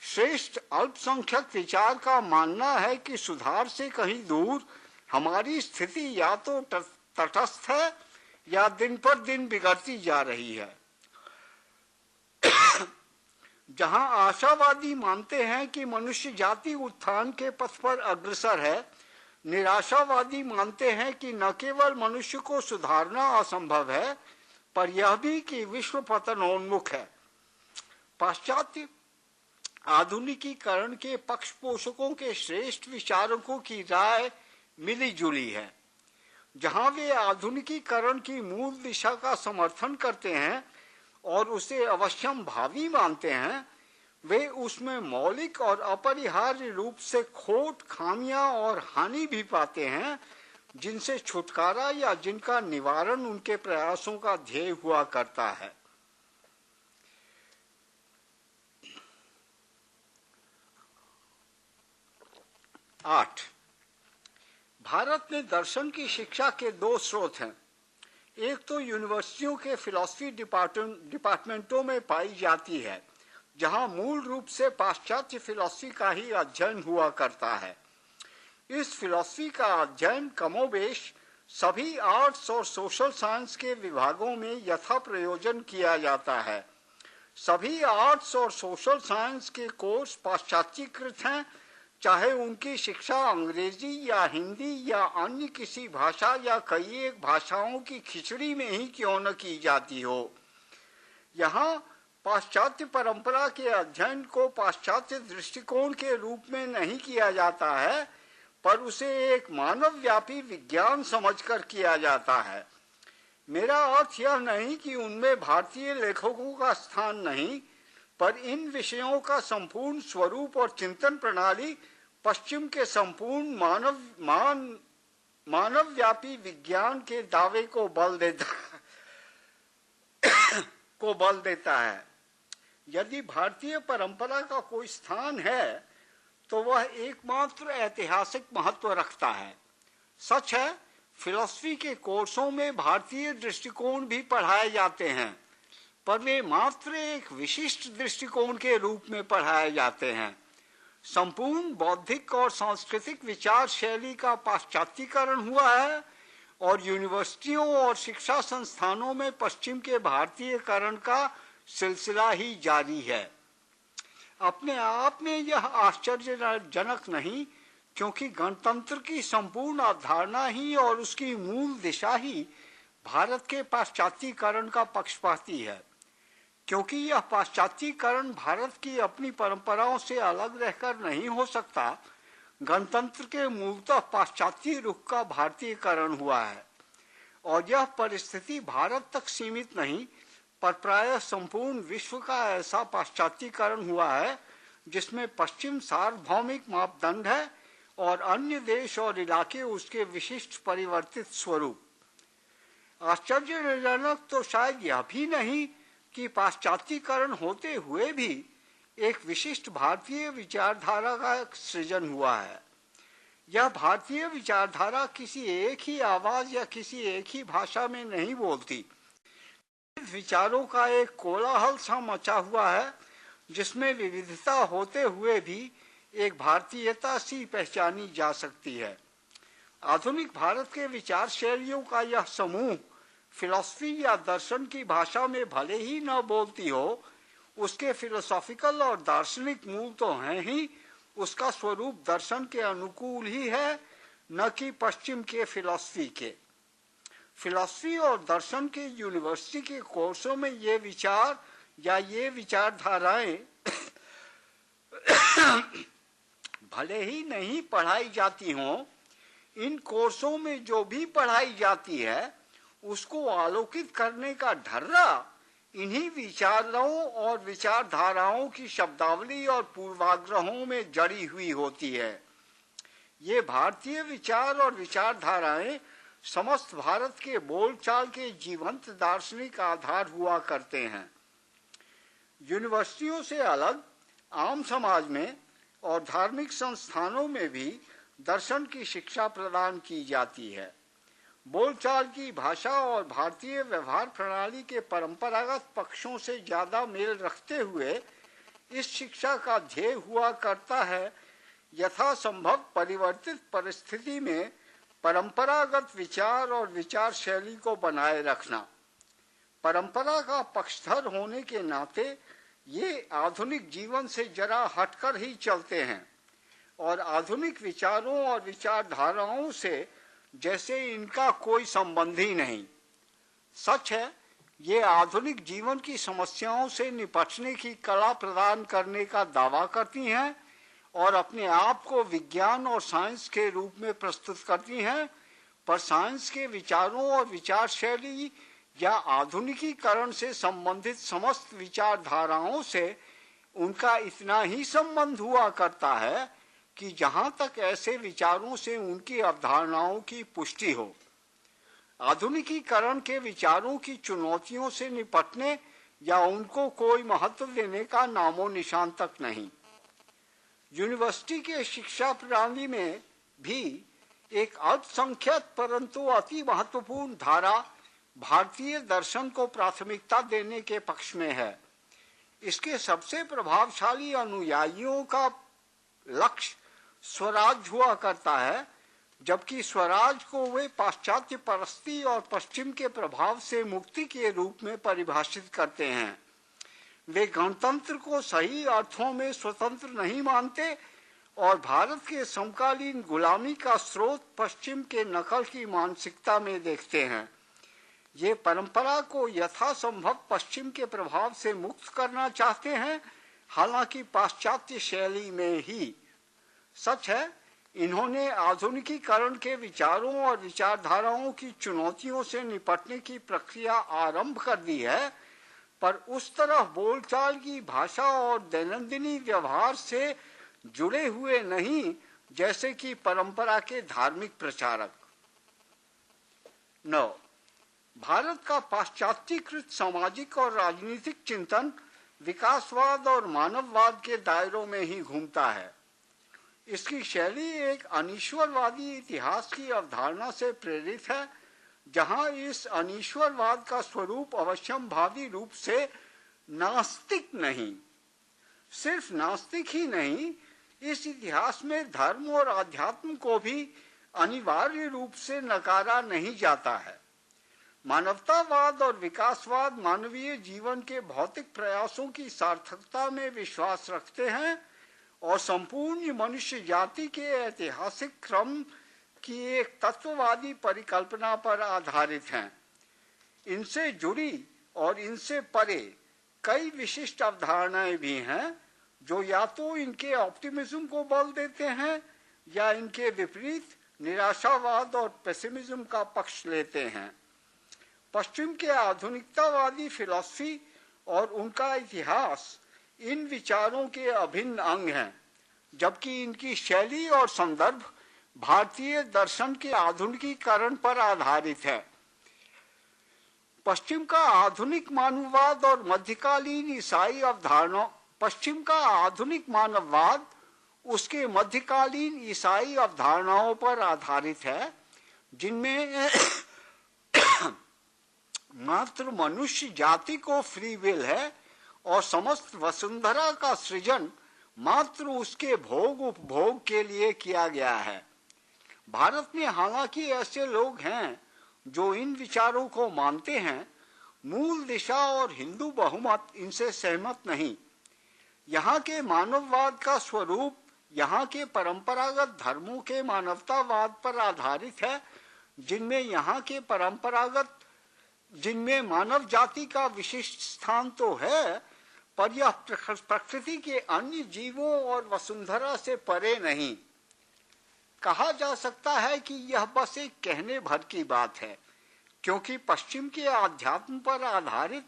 श्रेष्ठ अल्पसंख्यक विचार का मानना है कि सुधार से कहीं दूर हमारी स्थिति या तो तटस्थ है या दिन पर दिन बिगड़ती जा रही है। जहां आशावादी मानते हैं कि मनुष्य जाति उत्थान के पथ पर अग्रसर है, निराशावादी मानते हैं कि न केवल मनुष्य को सुधारना असंभव है, पर यह भी कि विश्व पतनोन्मुख है। पाश्चात्य आधुनिकीकरण के पक्ष पोषकों के श्रेष्ठ विचारकों की राय मिली जुली है। जहां वे आधुनिकीकरण की मूल दिशा का समर्थन करते हैं और उसे अवश्यम भावी मानते हैं, वे उसमें मौलिक और अपरिहार्य रूप से खोट, खामियां और हानि भी पाते हैं, जिनसे छुटकारा या जिनका निवारण उनके प्रयासों का ध्येय हुआ करता है। आठ, भारत में दर्शन की शिक्षा के दो स्रोत हैं। एक तो यूनिवर्सिटियों के फिलॉसफी डिपार्टमेंटों में पाई जाती है, जहां मूल रूप से पाश्चात्य फिलॉसफी का ही अध्ययन हुआ करता है। इस फिलॉसफी का अध्ययन कमोबेश सभी आर्ट्स और सोशल साइंस के विभागों में यथा प्रयोजन किया जाता है। सभी आर्ट्स और सोशल साइंस के कोर्स पाश्चात्यकृत हैं, चाहे उनकी शिक्षा अंग्रेजी या हिंदी या अन्य किसी भाषा या कई एक भाषाओं की खिचड़ी में ही क्यों न की जाती हो। यहाँ पाश्चात्य परंपरा के अध्ययन को पाश्चात्य दृष्टिकोण के रूप में नहीं किया जाता है, पर उसे एक मानव व्यापी विज्ञान समझकर किया जाता है। मेरा अर्थ यह नहीं कि उनमें भारतीय लेखकों का स्थान नहीं, पर इन विषयों का संपूर्ण स्वरूप और चिंतन प्रणाली पश्चिम के संपूर्ण मानव व्यापी विज्ञान के दावे को बल देता है। यदि भारतीय परंपरा का कोई स्थान है तो वह एकमात्र ऐतिहासिक महत्व रखता है। सच है, फिलॉसफी के कोर्सों में भारतीय दृष्टिकोण भी पढ़ाए जाते हैं, पर वे मात्र एक विशिष्ट दृष्टिकोण के रूप में पढ़ाए जाते हैं। संपूर्ण बौद्धिक और सांस्कृतिक विचार शैली का पाश्चात्यकरण हुआ है और यूनिवर्सिटियों और शिक्षा संस्थानों में पश्चिम के भारतीयकरण का सिलसिला ही जारी है। अपने आप में यह आश्चर्यजनक नहीं, क्योंकि गणतंत्र की संपूर्ण अवधारणा ही और उसकी मूल दिशा ही भारत के पाश्चात्यकरण का पक्षपाती है। क्योंकि यह पाश्चात्यकरण भारत की अपनी परंपराओं से अलग रहकर नहीं हो सकता, गणतंत्र के मूलतः पाश्चात्य रुख का भारतीयकरण हुआ है। और यह परिस्थिति भारत तक सीमित नहीं, पर प्रायः संपूर्ण विश्व का ऐसा पाश्चात्यकरण हुआ है जिसमें पश्चिम सार्वभौमिक मापदंड है और अन्य देश और इलाके उसके विशिष्ट परिवर्तित स्वरूप। आश्चर्यजनक तो शायद यह भी नहीं कि पाश्चात्यकरण होते हुए भी एक विशिष्ट भारतीय विचारधारा का सृजन हुआ है। यह भारतीय विचारधारा किसी एक ही आवाज या किसी एक ही भाषा में नहीं बोलती। विचारों का एक कोलाहल सा मचा हुआ है, जिसमें विविधता होते हुए भी एक भारतीयता सी पहचानी जा सकती है। आधुनिक भारत के विचार शैलियों का यह समूह फिलॉसफी या दर्शन की भाषा में भले ही न बोलती हो, उसके फिलोसॉफिकल और दार्शनिक मूल तो हैं ही, उसका स्वरूप दर्शन के अनुकूल ही है, न कि पश्चिम के फिलॉसफी के। फिलॉसफी और दर्शन के यूनिवर्सिटी के कोर्सों में ये विचार या ये विचारधाराएं भले ही नहीं पढ़ाई जाती हों, इन कोर्सों में जो भी पढ़ाई जाती है उसको आलोकित करने का ढर्रा इन्हीं विचारों और विचारधाराओं की शब्दावली और पूर्वाग्रहों में जड़ी हुई होती है। ये भारतीय विचार और विचारधाराएं समस्त भारत के बोलचाल के जीवंत दार्शनिक आधार हुआ करते हैं। यूनिवर्सिटियों से अलग आम समाज में और धार्मिक संस्थानों में भी दर्शन की शिक्षा प्रदान की जाती है। बोलचाल की भाषा और भारतीय व्यवहार प्रणाली के परंपरागत पक्षों से ज्यादा मेल रखते हुए इस शिक्षा का ध्येय हुआ करता है यथासंभव परिवर्तित परिस्थिति में परंपरागत विचार और विचार शैली को बनाए रखना। परंपरा का पक्षधर होने के नाते ये आधुनिक जीवन से जरा हटकर ही चलते हैं और आधुनिक विचारों और विचारधाराओं से जैसे इनका कोई संबंध ही नहीं। सच है, ये आधुनिक जीवन की समस्याओं से निपटने की कला प्रदान करने का दावा करती हैं और अपने आप को विज्ञान और साइंस के रूप में प्रस्तुत करती हैं, पर साइंस के विचारों और विचार शैली या आधुनिकीकरण से संबंधित समस्त विचारधाराओं से उनका इतना ही संबंध हुआ करता है कि जहां तक ऐसे विचारों से उनकी अवधारणाओं की पुष्टि हो। आधुनिकीकरण के विचारों की चुनौतियों से निपटने या उनको कोई महत्व देने का नामो निशान तक नहीं। यूनिवर्सिटी के शिक्षा प्रणाली में भी एक अल्पसंख्यक परंतु अति महत्वपूर्ण धारा भारतीय दर्शन को प्राथमिकता देने के पक्ष में है। इसके सबसे प्रभावशाली अनुयायियों का लक्ष्य स्वराज हुआ करता है, जबकि स्वराज को वे पाश्चात्य परस्ती और पश्चिम के प्रभाव से मुक्ति के रूप में परिभाषित करते हैं। वे गणतंत्र को सही अर्थों में स्वतंत्र नहीं मानते और भारत के समकालीन गुलामी का स्रोत पश्चिम के नकल की मानसिकता में देखते हैं। ये परंपरा को यथासंभव पश्चिम के प्रभाव से मुक्त करना चाहते हैं, हालांकि पाश्चात्य शैली में ही। सच है, इन्होंने आधुनिकीकरण के विचारों और विचारधाराओं की चुनौतियों से निपटने की प्रक्रिया आरंभ कर दी है, पर उस तरह बोलचाल की भाषा और दैनंदिनी व्यवहार से जुड़े हुए नहीं जैसे कि परंपरा के धार्मिक प्रचारक। 9. भारत का पाश्चात्यकृत सामाजिक और राजनीतिक चिंतन विकासवाद और मानववाद के दायरों में ही घूमता है। इसकी शैली एक अनीश्वरवादी इतिहास की अवधारणा से प्रेरित है, जहां इस अनीश्वरवाद का स्वरूप अवश्यंभावी रूप से नास्तिक नहीं, सिर्फ नास्तिक ही नहीं, इस इतिहास में धर्म और आध्यात्म को भी अनिवार्य रूप से नकारा नहीं जाता है। मानवतावाद और विकासवाद मानवीय जीवन के भौतिक प्रयासों की सार्थकता में विश्वास रखते हैं और संपूर्ण मनुष्य जाति के ऐतिहासिक क्रम की एक तत्ववादी परिकल्पना पर आधारित हैं। इनसे जुड़ी और इनसे परे कई विशिष्ट अवधारणाएं भी हैं जो या तो इनके ऑप्टिमिज्म को बल देते हैं या इनके विपरीत निराशावाद और पेसिमिज्म का पक्ष लेते हैं। पश्चिम के आधुनिकतावादी फिलॉसफी और उनका इतिहास इन विचारों के अभिन्न अंग हैं, जबकि इनकी शैली और संदर्भ भारतीय दर्शन के आधुनिकीकरण पर आधारित है। पश्चिम का आधुनिक मानववाद और मध्यकालीन ईसाई अवधारणा, पश्चिम का आधुनिक मानववाद उसके मध्यकालीन ईसाई अवधारणाओं पर आधारित है, जिनमें मात्र मनुष्य जाति को फ्री विल है और समस्त वसुंधरा का सृजन मात्र उसके भोग उपभोग के लिए किया गया है। भारत में हालांकि ऐसे लोग हैं जो इन विचारों को मानते हैं, मूल दिशा और हिंदू बहुमत इनसे सहमत नहीं। यहाँ के मानववाद का स्वरूप यहाँ के परंपरागत धर्मों के मानवतावाद पर आधारित है, जिनमें मानव जाति का विशिष्ट स्थान तो है, पर यह प्रकृति के अन्य जीवों और वसुंधरा से परे नहीं। कहा जा सकता है कि यह बस एक कहने भर की बात है, क्योंकि पश्चिम के आध्यात्म पर आधारित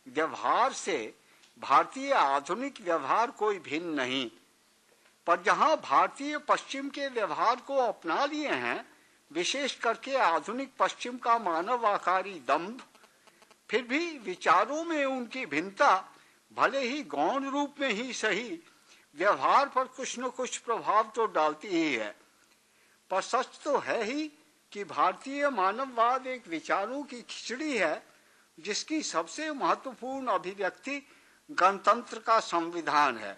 व्यवहार से भारतीय आधुनिक व्यवहार कोई भिन्न नहीं। पर जहां भारतीय पश्चिम के व्यवहार को अपना लिए हैं, विशेष करके आधुनिक पश्चिम का मानवाकारी दम्भ, फिर भी विचारों में उनकी भिन्नता भले ही गौण रूप में ही सही व्यवहार पर कुछ न कुछ प्रभाव तो डालती ही है। पर सच तो है ही कि भारतीय मानववाद एक विचारों की खिचड़ी है, जिसकी सबसे महत्वपूर्ण अभिव्यक्ति गणतंत्र का संविधान है।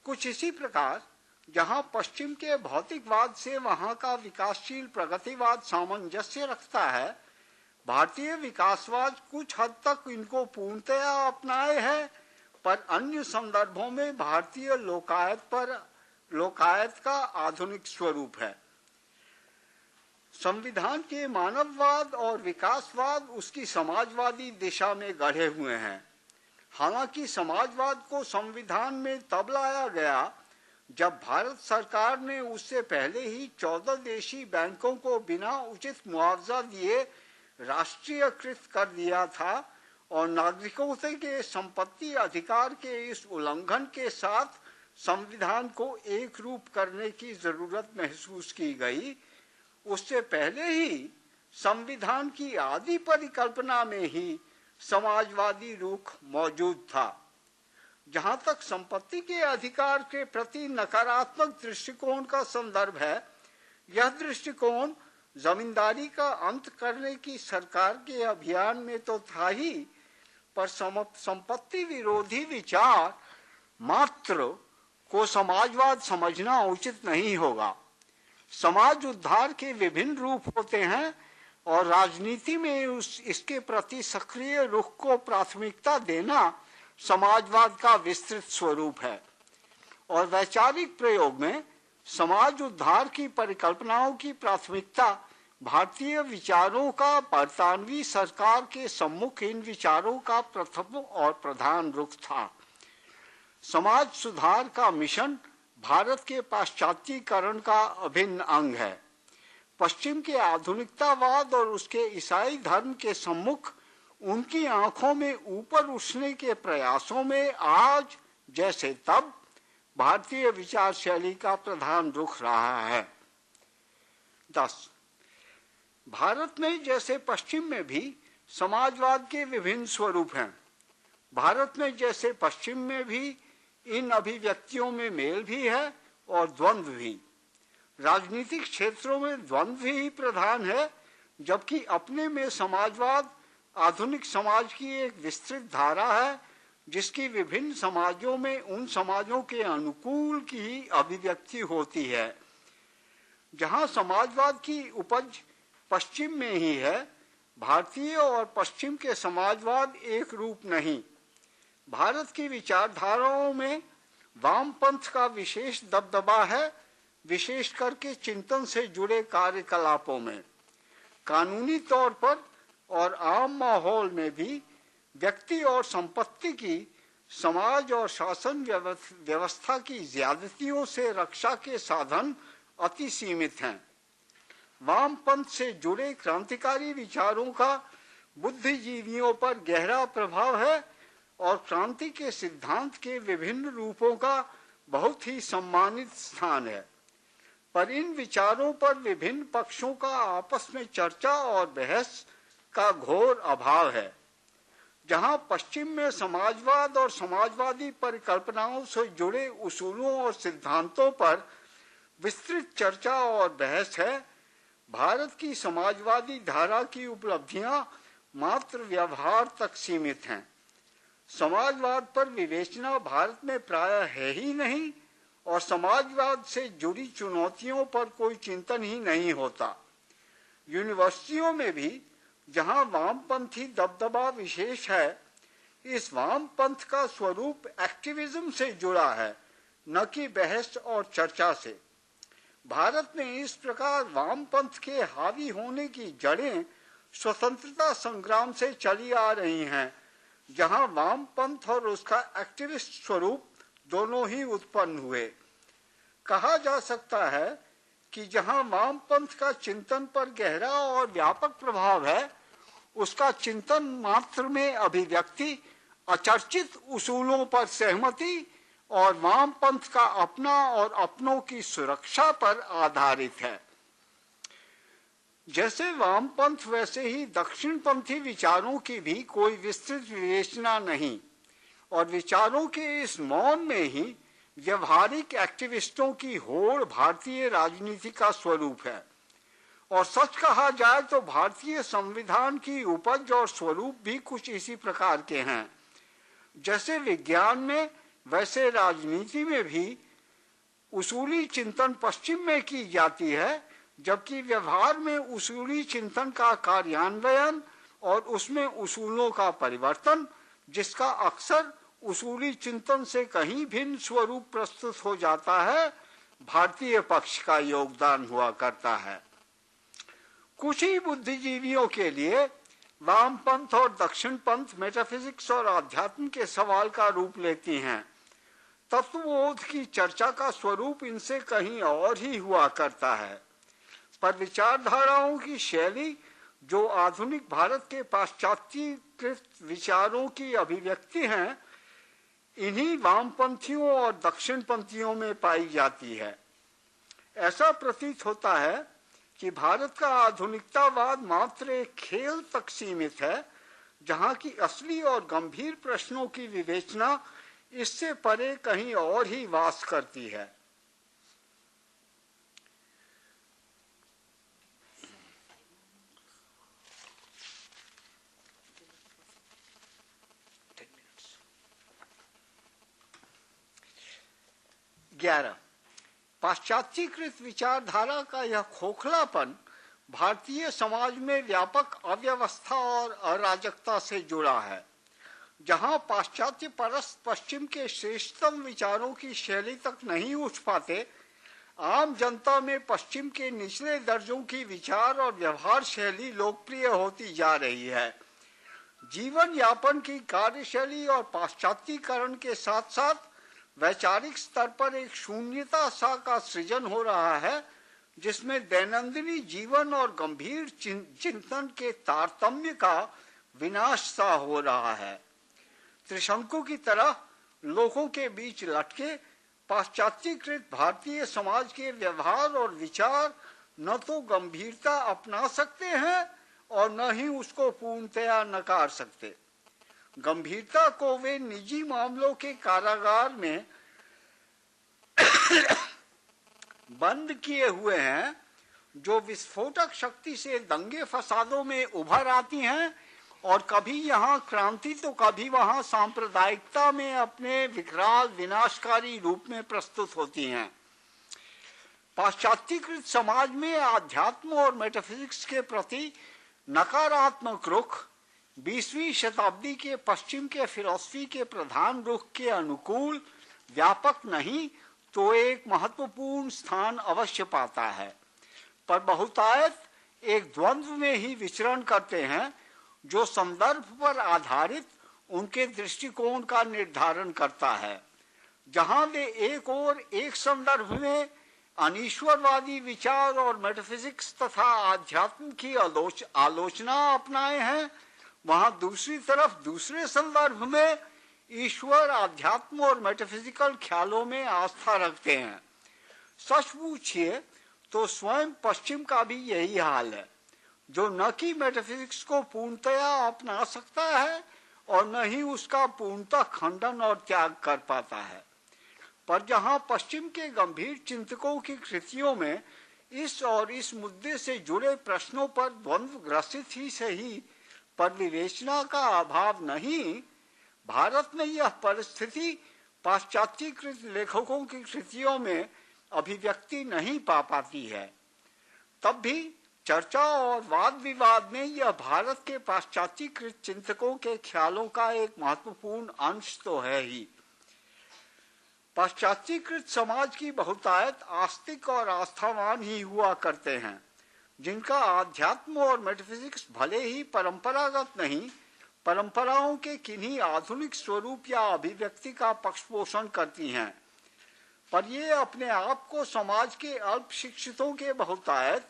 कुछ इसी प्रकार जहां पश्चिम के भौतिकवाद से वहां का विकासशील प्रगतिवाद सामंजस्य रखता है, भारतीय विकासवाद कुछ हद तक इनको पूर्णतया अपनाए है, पर अन्य संदर्भों में भारतीय लोकायत का आधुनिक स्वरूप है। संविधान के मानववाद और विकासवाद उसकी समाजवादी दिशा में गढ़े हुए हैं। हालांकि समाजवाद को संविधान में तब लाया गया जब भारत सरकार ने उससे पहले ही 14 देशी बैंकों को बिना उचित मुआवजा दिए राष्ट्रीयकृत कर दिया था और नागरिकों के संपत्ति अधिकार के इस उल्लंघन के साथ संविधान को एक रूप करने की जरूरत महसूस की गई। उससे पहले ही संविधान की आदि परिकल्पना में ही समाजवादी रुख मौजूद था। जहां तक संपत्ति के अधिकार के प्रति नकारात्मक दृष्टिकोण का संदर्भ है, यह दृष्टिकोण जमींदारी का अंत करने की सरकार के अभियान में तो था ही, पर संपत्ति विरोधी विचार मात्र को समाजवाद समझना उचित नहीं होगा। समाज उद्धार के विभिन्न रूप होते हैं और राजनीति में इसके प्रति सक्रिय रुख को प्राथमिकता देना समाजवाद का विस्तृत स्वरूप है और वैचारिक प्रयोग में समाज उद्धार की परिकल्पनाओं की प्राथमिकता भारतीय विचारों का बरतानवी सरकार के सम्मुख इन विचारों का प्रथम और प्रधान रुख था। समाज सुधार का मिशन भारत के पाश्चात्यीकरण का अभिन्न अंग है। पश्चिम के आधुनिकतावाद और उसके ईसाई धर्म के सम्मुख उनकी आंखों में ऊपर उठने के प्रयासों में आज जैसे तब भारतीय विचार शैली का प्रधान रुख रहा है। 10. भारत में जैसे पश्चिम में भी समाजवाद के विभिन्न स्वरूप हैं। भारत में जैसे पश्चिम में भी इन अभिव्यक्तियों में मेल भी है और द्वंद्व भी। राजनीतिक क्षेत्रों में द्वंद्व ही प्रधान है, जबकि अपने में समाजवाद आधुनिक समाज की एक विस्तृत धारा है जिसकी विभिन्न समाजों में उन समाजों के अनुकूल की ही अभिव्यक्ति होती है। जहां समाजवाद की उपज पश्चिम में ही है, भारतीय और पश्चिम के समाजवाद एक रूप नहीं। भारत की विचारधाराओं में वामपंथ का विशेष दबदबा है, विशेष करके चिंतन से जुड़े कार्यकलापों में। कानूनी तौर पर और आम माहौल में भी व्यक्ति और संपत्ति की समाज और शासन व्यवस्था की ज्यादतियों से रक्षा के साधन अति सीमित हैं। वामपंथ से जुड़े क्रांतिकारी विचारों का बुद्धिजीवियों पर गहरा प्रभाव है और क्रांति के सिद्धांत के विभिन्न रूपों का बहुत ही सम्मानित स्थान है। पर इन विचारों पर विभिन्न पक्षों का आपस में चर्चा और बहस का घोर अभाव है। जहां पश्चिम में समाजवाद और समाजवादी परिकल्पनाओं से जुड़े उसूलों और सिद्धांतों पर विस्तृत चर्चा और बहस है, भारत की समाजवादी धारा की उपलब्धियां मात्र व्यवहार तक सीमित हैं। समाजवाद पर विवेचना भारत में प्रायः है ही नहीं और समाजवाद से जुड़ी चुनौतियों पर कोई चिंतन ही नहीं होता। यूनिवर्सिटियों में भी जहां वामपंथी दबदबा विशेष है, इस वामपंथ का स्वरूप एक्टिविज्म से जुड़ा है, न कि बहस और चर्चा से। भारत में इस प्रकार वामपंथ के हावी होने की जड़ें स्वतंत्रता संग्राम से चली आ रही हैं, जहां वामपंथ और उसका एक्टिविस्ट स्वरूप दोनों ही उत्पन्न हुए। कहा जा सकता है कि जहां वामपंथ का चिंतन पर गहरा और व्यापक प्रभाव है, उसका चिंतन मात्र में अभिव्यक्ति, अचर्चित उसूलों पर सहमति और वामपंथ का अपना और अपनों की सुरक्षा पर आधारित है। जैसे वामपंथ वैसे ही दक्षिणपंथी विचारों की भी कोई विस्तृत विवेचना नहीं और विचारों के इस मौन में ही व्यवहारिक एक्टिविस्टों की होड़ भारतीय राजनीति का स्वरूप है। और सच कहा जाए तो भारतीय संविधान की उपज और स्वरूप भी कुछ इसी प्रकार के हैं। जैसे विज्ञान में वैसे राजनीति में भी उसूली चिंतन पश्चिम में की जाती है, जबकि व्यवहार में उसूली चिंतन का कार्यान्वयन और उसमें उसूलों का परिवर्तन, जिसका अक्सर उसूली चिंतन से कहीं भिन्न स्वरूप प्रस्तुत हो जाता है, भारतीय पक्ष का योगदान हुआ करता है। कुछ ही बुद्धिजीवियों के लिए वामपंथ और दक्षिणपंथ मेटाफिजिक्स और आध्यात्म के सवाल का रूप लेती हैं। तत्वबोध की चर्चा का स्वरूप इनसे कहीं और ही हुआ करता है। पर विचारधाराओं की शैली जो आधुनिक भारत के पाश्चात्यीकृत विचारों की अभिव्यक्ति हैं, इन्हीं वामपंथियों और दक्षिणपंथियों में पाई जाती है। ऐसा प्रतीत होता है कि भारत का आधुनिकतावाद मात्र एक खेल तक सीमित है, जहां की असली और गंभीर प्रश्नों की विवेचना इससे परे कहीं और ही वास करती है। पाश्चात्यीकृत विचारधारा का यह खोखलापन भारतीय समाज में व्यापक अव्यवस्था और अराजकता से जुड़ा है। जहां पाश्चात्य परस्त पश्चिम के श्रेष्ठतम विचारों की शैली तक नहीं उठ पाते, आम जनता में पश्चिम के निचले दर्जों की विचार और व्यवहार शैली लोकप्रिय होती जा रही है। जीवन यापन की कार्यशैली और पाश्चात्यकरण के साथ साथ वैचारिक स्तर पर एक शून्यता सा का सृजन हो रहा है, जिसमें दैनंदिनी जीवन और गंभीर चिंतन के तारतम्य का विनाश सा हो रहा है। त्रिशंकु की तरह लोगों के बीच लटके पाश्चात्यकृत भारतीय समाज के व्यवहार और विचार न तो गंभीरता अपना सकते हैं और न ही उसको पूर्णतया नकार सकते। गंभीरता को वे निजी मामलों के कारागार में बंद किए हुए हैं, जो विस्फोटक शक्ति से दंगे फसादों में उभर आती हैं और कभी यहाँ क्रांति तो कभी वहाँ सांप्रदायिकता में अपने विकराल विनाशकारी रूप में प्रस्तुत होती हैं। पाश्चात्यकृत समाज में आध्यात्म और मेटाफिजिक्स के प्रति नकारात्मक रुख 20वीं शताब्दी के पश्चिम के फिलॉसफी के प्रधान रुख के अनुकूल व्यापक नहीं तो एक महत्वपूर्ण स्थान अवश्य पाता है, पर बहुतायत एक द्वंद्व में ही विचरण करते हैं, जो संदर्भ पर आधारित उनके दृष्टिकोण का निर्धारण करता है। जहां वे एक ओर एक संदर्भ में अनीश्वरवादी विचार और मेटाफिजिक्स तथा आध्यात्म की आलोचना अपनाए हैं, वहां दूसरी तरफ दूसरे संदर्भ में ईश्वर, आध्यात्म और मेटाफिजिकल ख्यालों में आस्था रखते हैं। सच पूछिए तो स्वयं पश्चिम का भी यही हाल है, जो न कि मेटाफिजिक्स को पूर्णतया अपना सकता है और न ही उसका पूर्णतः खंडन और त्याग कर पाता है। पर जहां पश्चिम के गंभीर चिंतकों की कृतियों में इस और इस मुद्दे से जुड़े प्रश्नों पर द्वंद्व ग्रसित ही सही पर विवेचना का अभाव नहीं, भारत में यह परिस्थिति पाश्चात्यकृत लेखकों की कृतियों में अभिव्यक्ति नहीं पा पाती है। तब भी चर्चा और वाद विवाद में यह भारत के पाश्चात्यकृत चिंतकों के ख्यालों का एक महत्वपूर्ण अंश तो है ही। पाश्चात्यकृत समाज की बहुतायत आस्तिक और आस्थावान ही हुआ करते हैं, जिनका आध्यात्म और मेटाफिजिक्स भले ही परंपरागत नहीं, परंपराओं के किन्हीं आधुनिक स्वरूप या अभिव्यक्ति का पक्षपोषण करती हैं, पर ये अपने आप को समाज के अल्प शिक्षितों के बहुतायत,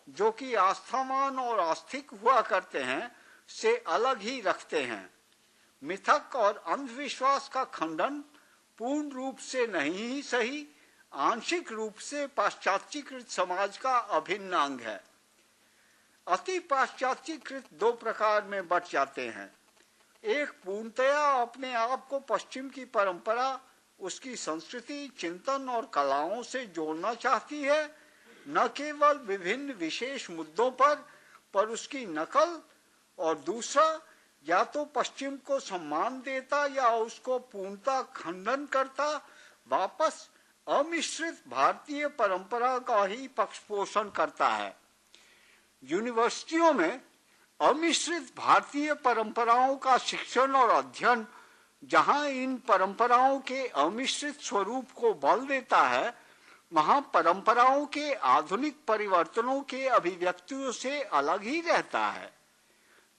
जो कि आस्थावान और आस्तिक हुआ करते हैं, से अलग ही रखते हैं। मिथक और अंधविश्वास का खंडन पूर्ण रूप से नहीं ही सही, आंशिक रूप से पाश्चात्यकृत समाज का अभिन्न अंग है। अति पाश्चात्यकृत दो प्रकार में बट जाते हैं। एक पूर्णतया अपने आप को पश्चिम की परंपरा, उसकी संस्कृति, चिंतन और कलाओं से जोड़ना चाहती है, न केवल विभिन्न विशेष मुद्दों पर उसकी नकल, और दूसरा या तो पश्चिम को सम्मान देता या उसको पूर्णतः खंडन करता, वापस अमिश्रित भारतीय परंपरा का ही पक्षपोषण करता है। यूनिवर्सिटियों में अमिश्रित भारतीय परंपराओं का शिक्षण और अध्ययन जहां इन परंपराओं के अमिश्रित स्वरूप को बल देता है, वहां परंपराओं के आधुनिक परिवर्तनों के अभिव्यक्तियों से अलग ही रहता है।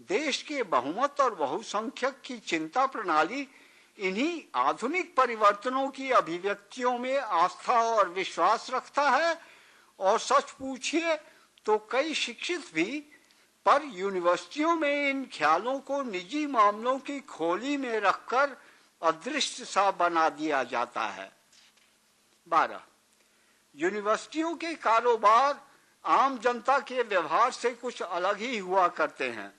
देश के बहुमत और बहुसंख्यक की चिंता प्रणाली इन्हीं आधुनिक परिवर्तनों की अभिव्यक्तियों में आस्था और विश्वास रखता है, और सच पूछिए तो कई शिक्षित भी पर यूनिवर्सिटियों में इन ख्यालों को निजी मामलों की खोली में रखकर अदृश्य सा बना दिया जाता है। 12. यूनिवर्सिटियों के कारोबार आम जनता के व्यवहार से कुछ अलग ही हुआ करते हैं।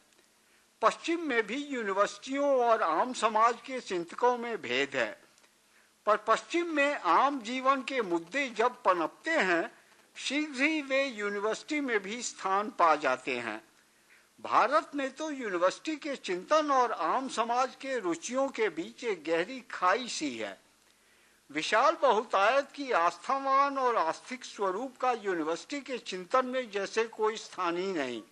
पश्चिम में भी यूनिवर्सिटियों और आम समाज के चिंतकों में भेद है, पर पश्चिम में आम जीवन के मुद्दे जब पनपते हैं, शीघ्र ही वे यूनिवर्सिटी में भी स्थान पा जाते हैं। भारत में तो यूनिवर्सिटी के चिंतन और आम समाज के रुचियों के बीच एक गहरी खाई सी है। विशाल बहुतायत की आस्थावान और आस्तिक स्वरूप का यूनिवर्सिटी के चिंतन में जैसे कोई स्थान ही नहीं,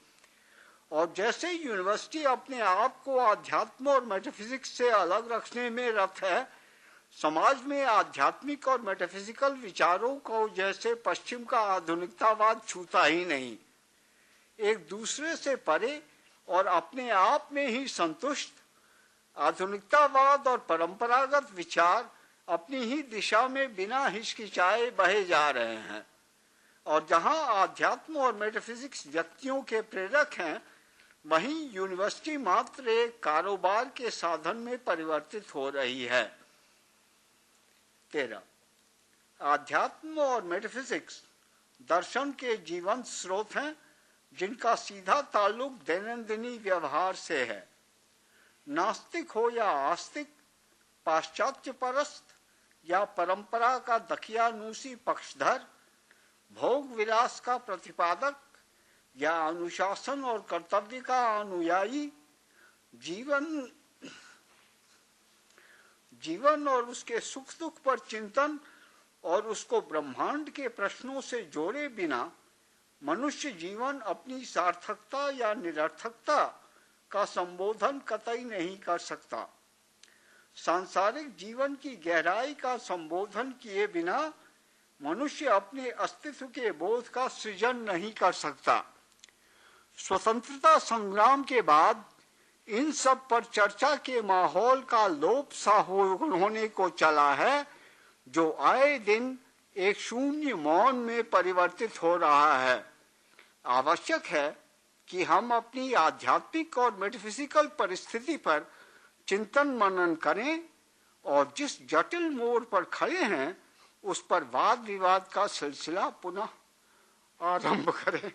और जैसे यूनिवर्सिटी अपने आप को आध्यात्म और मेटाफिजिक्स से अलग रखने में रत है, समाज में आध्यात्मिक और मेटाफिजिकल विचारों को जैसे पश्चिम का आधुनिकतावाद छूता ही नहीं। एक दूसरे से परे और अपने आप में ही संतुष्ट आधुनिकतावाद और परंपरागत विचार अपनी ही दिशा में बिना हिचकिचाए बहे जा रहे हैं, और जहां आध्यात्म और मेटाफिजिक्स व्यक्तियों के प्रेरक हैं, वहीं यूनिवर्सिटी मात्र एक कारोबार के साधन में परिवर्तित हो रही है। 13. आध्यात्म और मेटाफिजिक्स दर्शन के जीवंत स्रोत हैं, जिनका सीधा ताल्लुक दैनंदिनी व्यवहार से है। नास्तिक हो या आस्तिक, पाश्चात्य परस्त या परंपरा का दखियानूसी पक्षधर, भोग विलास का प्रतिपादक या अनुशासन और कर्तव्य का अनुयायी, जीवन और उसके सुख दुख पर चिंतन और उसको ब्रह्मांड के प्रश्नों से जोड़े बिना मनुष्य जीवन अपनी सार्थकता या निरर्थकता का संबोधन कतई नहीं कर सकता। सांसारिक जीवन की गहराई का संबोधन किए बिना मनुष्य अपने अस्तित्व के बोध का सृजन नहीं कर सकता। स्वतंत्रता संग्राम के बाद इन सब पर चर्चा के माहौल का लोप सा होने को चला है, जो आए दिन एक शून्य मौन में परिवर्तित हो रहा है। आवश्यक है कि हम अपनी आध्यात्मिक और मेटाफिजिकल परिस्थिति पर चिंतन मनन करें और जिस जटिल मोड़ पर खड़े हैं उस पर वाद विवाद का सिलसिला पुनः आरंभ करें।